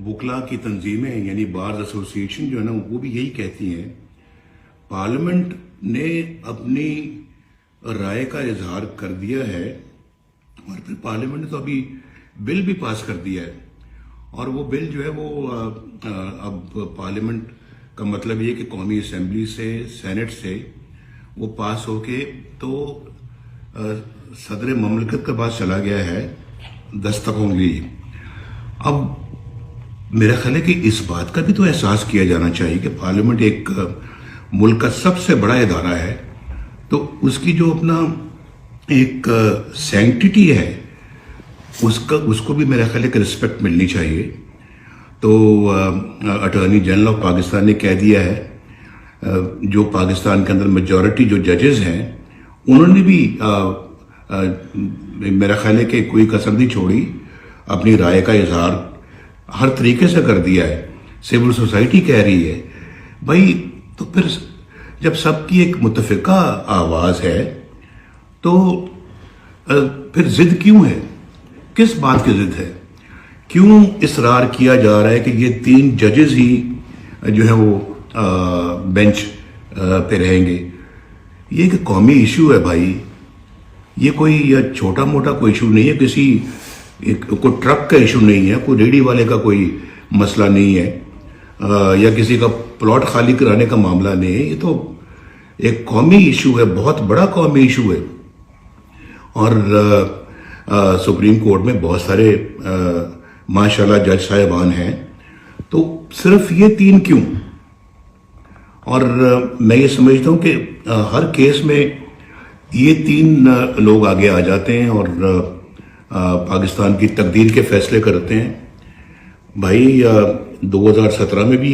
वकला की तंजीमें यानी बार्स एसोसिएशन जो है ना वो भी यही कहती हैं, पार्लियामेंट ने अपनी राय का इजहार कर दिया है और फिर पार्लियामेंट ने तो अभी बिल भी पास कर दिया है और वो बिल जो है वो अब पार्लियामेंट का मतलब ये कि कौमी असेंबली से सेनेट से वो पास होके तो सदर ममलिकत के पास चला गया है दस्तखतों के लिए। अब मेरा ख्याल है कि इस बात का भी तो एहसास किया जाना चाहिए कि पार्लियामेंट एक मुल्क का सबसे बड़ा इदारा है, तो उसकी जो अपना एक सैंक्टिटी है उसको भी मेरा ख्याल है कि रिस्पेक्ट मिलनी चाहिए। तो अटॉर्नी जनरल ऑफ पाकिस्तान ने कह दिया है, जो पाकिस्तान के अंदर मेजॉरिटी जो जजेस हैं उन्होंने भी मेरा ख्याल है कि कोई कसर नहीं छोड़ी, अपनी राय का इजहार हर तरीके से कर दिया है। सिविल सोसाइटी कह रही है भाई, तो फिर जब सबकी एक मुत्तफिका आवाज है तो फिर जिद क्यों है, किस बात की जिद है, क्यों इसरार किया जा रहा है कि ये 3 जजेस ही जो है वो बेंच पे रहेंगे। ये एक कौमी इशू है भाई, ये कोई छोटा मोटा कोई इशू नहीं है, किसी कोई ट्रक का इशू नहीं है, कोई रेडी वाले का कोई मसला नहीं है, या किसी का प्लॉट खाली कराने का मामला नहीं है। ये तो एक कौमी इशू है, बहुत बड़ा कौमी इशू है। और सुप्रीम कोर्ट में बहुत सारे माशाल्लाह जज साहिबान हैं, तो सिर्फ ये 3 क्यों? और मैं ये समझता हूं कि हर केस में ये 3 लोग आगे आ जाते हैं और पाकिस्तान की तकदीर के फैसले करते हैं। भाई 2017 में भी